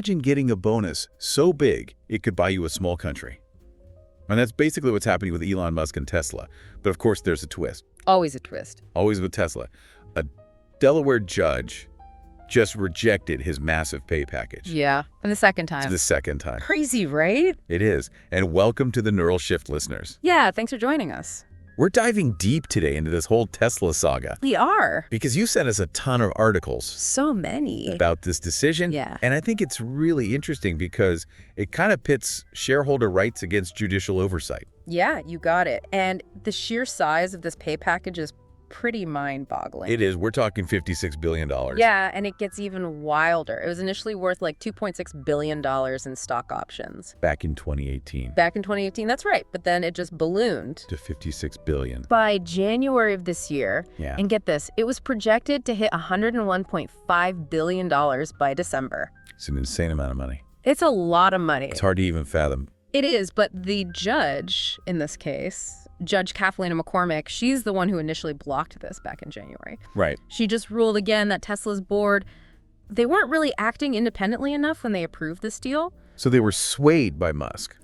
imagine getting a bonus so big it could buy you a small country. And that's basically what's happening with Elon Musk and Tesla. But of course, there's a twist. Always a twist. Always with Tesla. A Delaware judge just rejected his massive pay package. Yeah, for the second time. The second time. Crazy, right? It is. And welcome to the Neural Shift listeners. Yeah, thanks for joining us. We're diving deep today into this whole Tesla saga. We are. Because you sent us a ton of articles. So many. About this decision. Yeah. And I think it's really interesting because it kind of pits shareholder rights against judicial oversight. Yeah, you got it. And the sheer size of this pay package is pretty mind-boggling. It is. We're talking $56 billion. Yeah, and it gets even wilder. It was initially worth like $2.6 billion in stock options. Back in 2018. Back in 2018, that's right. But then it just ballooned. To $56 billion. By January of this year, Yeah. And get this, it was projected to hit $101.5 billion by December. It's an insane amount of money. It's a lot of money. It's hard to even fathom. It is, but the judge in this case, Judge Kathleen McCormick, she's the one who initially blocked this back in January. Right. She just ruled again that Tesla's board, they weren't really acting independently enough when they approved this deal. So they were swayed by Musk.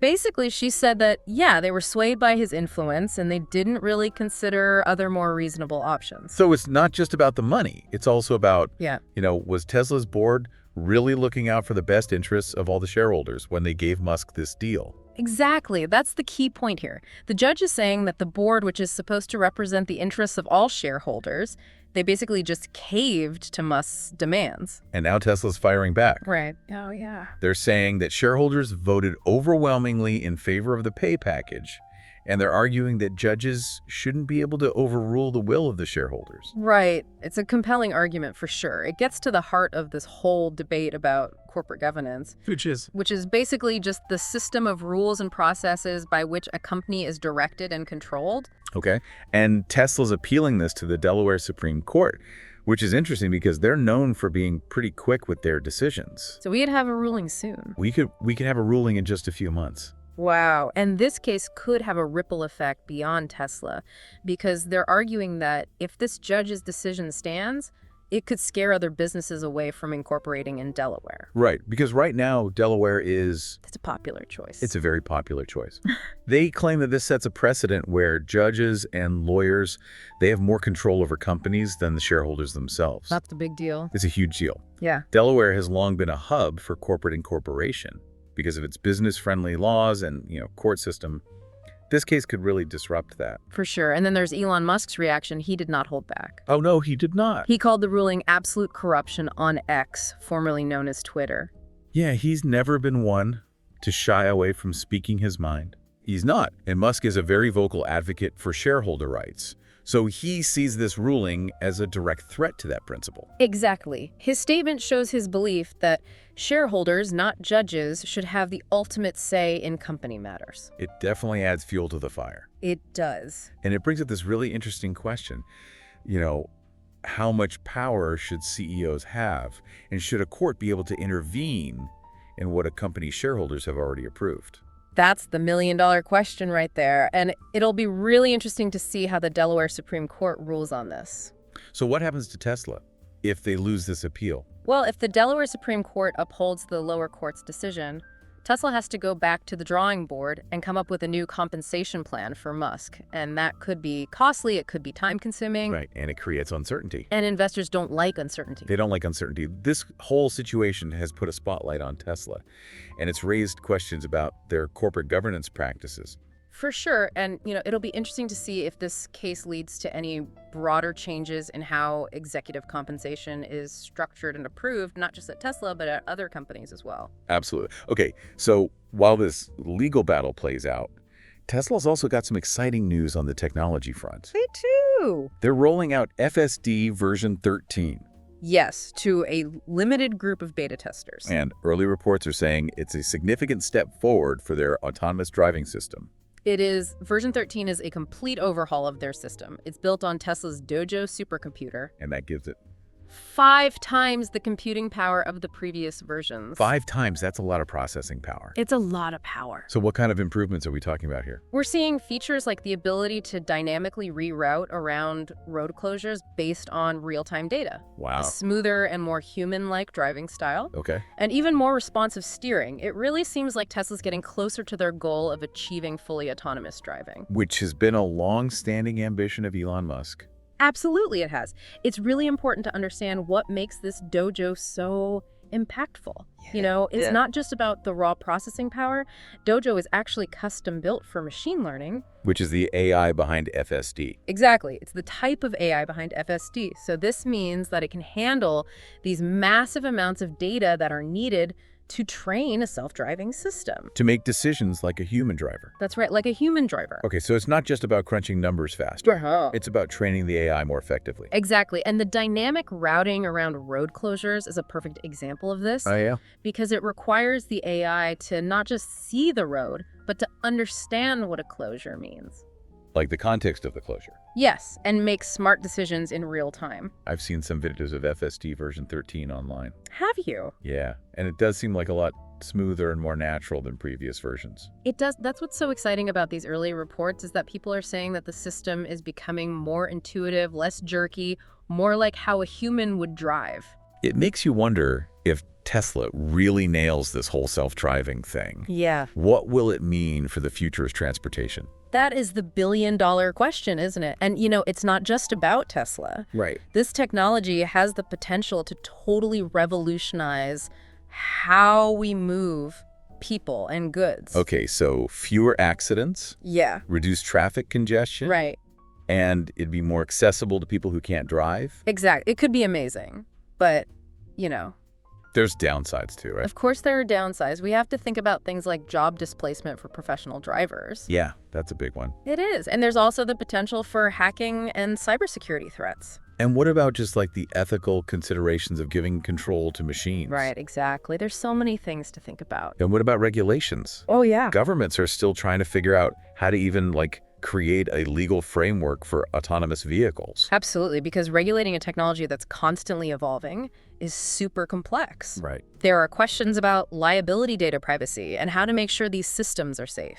Basically, she said that, yeah, they were swayed by his influence and they didn't really consider other more reasonable options. So it's not just about the money. It's also about, Yeah. Was Tesla's board really looking out for the best interests of all the shareholders when they gave Musk this deal? Exactly. That's the key point here. The judge is saying that the board, which is supposed to represent the interests of all shareholders, they basically just caved to Musk's demands. And now Tesla's firing back. Right. Oh, yeah. They're saying that shareholders voted overwhelmingly in favor of the pay package, and they're arguing that judges shouldn't be able to overrule the will of the shareholders. Right. It's a compelling argument for sure. It gets to the heart of this whole debate about corporate governance. Which is basically just the system of rules and processes by which a company is directed and controlled. Okay. And Tesla's appealing this to the Delaware Supreme Court, which is interesting because they're known for being pretty quick with their decisions. So we could have a ruling soon. We could have a ruling in just a few months. Wow. And this case could have a ripple effect beyond Tesla because they're arguing that if this judge's decision stands, it could scare other businesses away from incorporating in Delaware. Right. Because right now, Delaware is... It's a popular choice. It's a very popular choice. They claim that this sets a precedent where judges and lawyers, they have more control over companies than the shareholders themselves. That's the big deal. It's a huge deal. Yeah. Delaware has long been a hub for corporate incorporation because of its business-friendly laws and, court system. This case could really disrupt that. For sure. And then there's Elon Musk's reaction. He did not hold back. Oh, no, he did not. He called the ruling absolute corruption on X, formerly known as Twitter. Yeah, he's never been one to shy away from speaking his mind. He's not. And Musk is a very vocal advocate for shareholder rights. So he sees this ruling as a direct threat to that principle. Exactly. His statement shows his belief that shareholders, not judges, should have the ultimate say in company matters. It definitely adds fuel to the fire. It does. And it brings up this really interesting question. How much power should CEOs have? And should a court be able to intervene in what a company's shareholders have already approved? That's the million-dollar question right there. And it'll be really interesting to see how the Delaware Supreme Court rules on this. So what happens to Tesla if they lose this appeal? Well, if the Delaware Supreme Court upholds the lower court's decision, Tesla has to go back to the drawing board and come up with a new compensation plan for Musk. And that could be costly, it could be time-consuming. Right, and it creates uncertainty. And investors don't like uncertainty. They don't like uncertainty. This whole situation has put a spotlight on Tesla, and it's raised questions about their corporate governance practices. For sure. And, it'll be interesting to see if this case leads to any broader changes in how executive compensation is structured and approved, not just at Tesla, but at other companies as well. Absolutely. Okay, so while this legal battle plays out, Tesla's also got some exciting news on the technology front. They too. They're rolling out FSD version 13. Yes, to a limited group of beta testers. And early reports are saying it's a significant step forward for their autonomous driving system. It is. Version 13 is a complete overhaul of their system. It's built on Tesla's Dojo supercomputer. And that gives it 5 times the computing power of the previous versions. 5 times, that's a lot of processing power. It's a lot of power. So what kind of improvements are we talking about here? We're seeing features like the ability to dynamically reroute around road closures based on real-time data. Wow. A smoother and more human-like driving style. Okay. And even more responsive steering. It really seems like Tesla's getting closer to their goal of achieving fully autonomous driving. Which has been a long-standing ambition of Elon Musk. Absolutely it has. It's really important to understand what makes this dojo so impactful. It's not just about the raw processing power. Dojo is actually custom built for machine learning. Which is the AI behind FSD. Exactly. It's the type of AI behind FSD. So this means that it can handle these massive amounts of data that are needed to train a self-driving system. To make decisions like a human driver. That's right, like a human driver. Okay, so it's not just about crunching numbers faster. Uh-huh. It's about training the AI more effectively. Exactly. And the dynamic routing around road closures is a perfect example of this. Oh, yeah? Because it requires the AI to not just see the road, but to understand what a closure means. Like the context of the closure. Yes, and make smart decisions in real time. I've seen some videos of FSD version 13 online. Have you? Yeah, and it does seem like a lot smoother and more natural than previous versions. It does. That's what's so exciting about these early reports is that people are saying that the system is becoming more intuitive, less jerky, more like how a human would drive. It makes you wonder if Tesla really nails this whole self-driving thing. Yeah. What will it mean for the future of transportation? That is the billion-dollar question, isn't it? And, it's not just about Tesla. Right. This technology has the potential to totally revolutionize how we move people and goods. Okay, so fewer accidents, Yeah. reduce traffic congestion, Right. and it'd be more accessible to people who can't drive. Exactly. It could be amazing, but, There's downsides too, right? of course there are downsides. We have to think about things like job displacement for professional drivers. Yeah, that's a big one. It is. And there's also the potential for hacking and cybersecurity threats. And what about just like the ethical considerations of giving control to machines? Right, exactly. There's so many things to think about. And what about regulations? Oh, yeah. Governments are still trying to figure out how to even create a legal framework for autonomous vehicles. Absolutely, because regulating a technology that's constantly evolving is super complex. Right. There are questions about liability data privacy and how to make sure these systems are safe.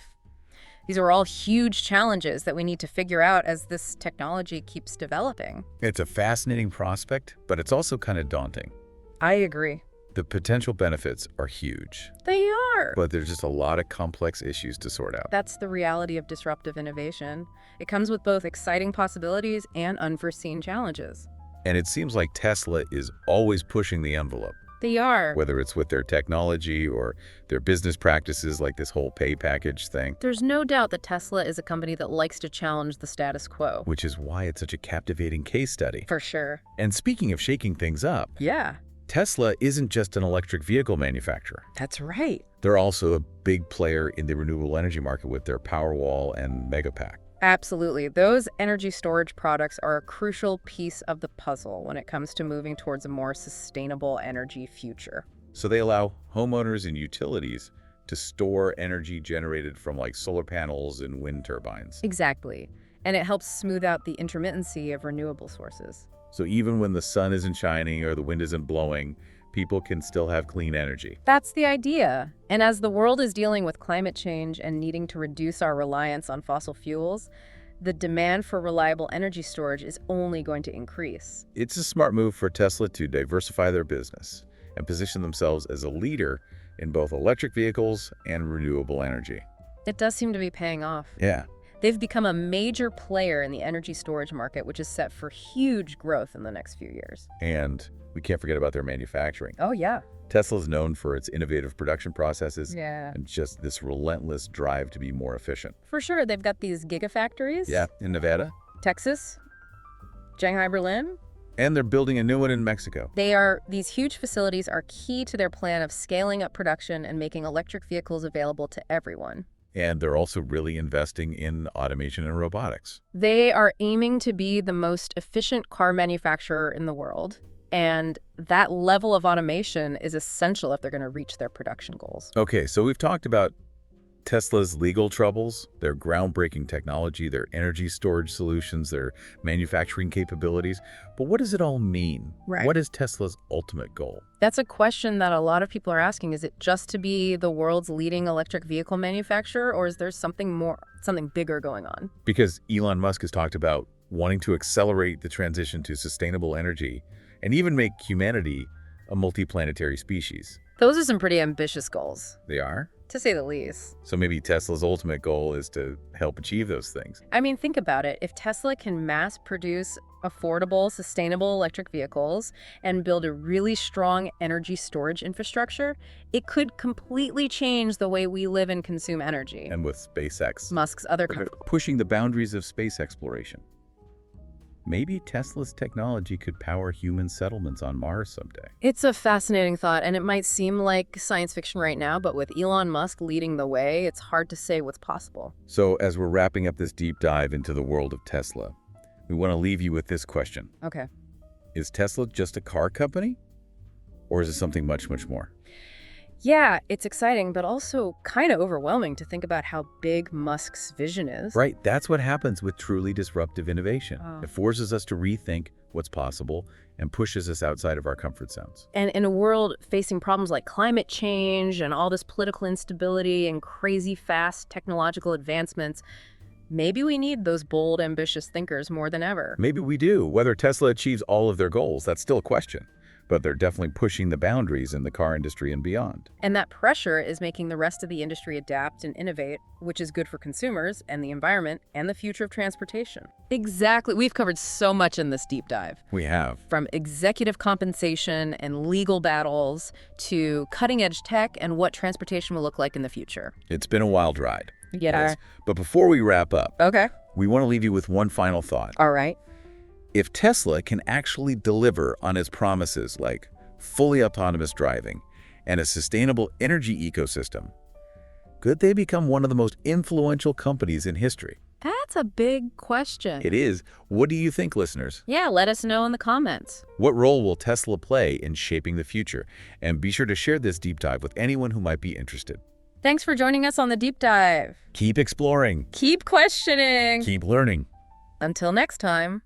These are all huge challenges that we need to figure out as this technology keeps developing. It's a fascinating prospect, but it's also kind of daunting. I agree. The potential benefits are huge, They are. but there's just a lot of complex issues to sort out. That's the reality of disruptive innovation. It comes with both exciting possibilities and unforeseen challenges. And it seems like Tesla is always pushing the envelope, They are. whether it's with their technology or their business practices like this whole pay package thing, There's no doubt that Tesla is a company that likes to challenge the status quo. which is why it's such a captivating case study. For sure. And speaking of shaking things up, Yeah, Tesla isn't just an electric vehicle manufacturer. that's right. They're also a big player in the renewable energy market with their Powerwall and Megapack. Absolutely. Those energy storage products are a crucial piece of the puzzle when it comes to moving towards a more sustainable energy future. So they allow homeowners and utilities to store energy generated from solar panels and wind turbines. Exactly. And it helps smooth out the intermittency of renewable sources. So even when the sun isn't shining or the wind isn't blowing, people can still have clean energy. That's the idea. And as the world is dealing with climate change and needing to reduce our reliance on fossil fuels, the demand for reliable energy storage is only going to increase. It's a smart move for Tesla to diversify their business and position themselves as a leader in both electric vehicles and renewable energy. It does seem to be paying off. Yeah. They've become a major player in the energy storage market, which is set for huge growth in the next few years. And we can't forget about their manufacturing. Oh, yeah. Tesla's known for its innovative production processes Yeah. and just this relentless drive to be more efficient. For sure. They've got these gigafactories. Yeah, in Nevada. Texas, Shanghai, Berlin. And they're building a new one in Mexico. These huge facilities are key to their plan of scaling up production and making electric vehicles available to everyone. And they're also really investing in automation and robotics. They are aiming to be the most efficient car manufacturer in the world. And that level of automation is essential if they're going to reach their production goals. Okay, so we've talked about Tesla's legal troubles, their groundbreaking technology, their energy storage solutions, their manufacturing capabilities. But what does it all mean? Right. What is Tesla's ultimate goal? That's a question that a lot of people are asking. Is it just to be the world's leading electric vehicle manufacturer, or is there something more, something bigger going on? Because Elon Musk has talked about wanting to accelerate the transition to sustainable energy and even make humanity a multiplanetary species. Those are some pretty ambitious goals, They are? to say the least. So maybe Tesla's ultimate goal is to help achieve those things. I mean, think about it. If Tesla can mass produce affordable, sustainable electric vehicles and build a really strong energy storage infrastructure, it could completely change the way we live and consume energy. And with SpaceX, Musk's other company. pushing the boundaries of space exploration. Maybe Tesla's technology could power human settlements on Mars someday. It's a fascinating thought, and it might seem like science fiction right now, but with Elon Musk leading the way, it's hard to say what's possible. So as we're wrapping up this deep dive into the world of Tesla, we want to leave you with this question. Okay. Is Tesla just a car company? Or is it something much, much more? Yeah, it's exciting, but also kind of overwhelming to think about how big Musk's vision is. Right, that's what happens with truly disruptive innovation. Oh. It forces us to rethink what's possible and pushes us outside of our comfort zones. And in a world facing problems like climate change and all this political instability and crazy fast technological advancements, maybe we need those bold, ambitious thinkers more than ever. Maybe we do. Whether Tesla achieves all of their goals, that's still a question. But they're definitely pushing the boundaries in the car industry and beyond. And that pressure is making the rest of the industry adapt and innovate, which is good for consumers and the environment and the future of transportation. Exactly. We've covered so much in this deep dive. We have. From executive compensation and legal battles to cutting-edge tech and what transportation will look like in the future. It's been a wild ride. Yeah. But before we wrap up, Okay. we want to leave you with one final thought. All right. If Tesla can actually deliver on its promises like fully autonomous driving and a sustainable energy ecosystem, could they become one of the most influential companies in history? That's a big question. It is. What do you think, listeners? Yeah, let us know in the comments. What role will Tesla play in shaping the future? And be sure to share this deep dive with anyone who might be interested. Thanks for joining us on the deep dive. Keep exploring. Keep questioning. Keep learning. Until next time.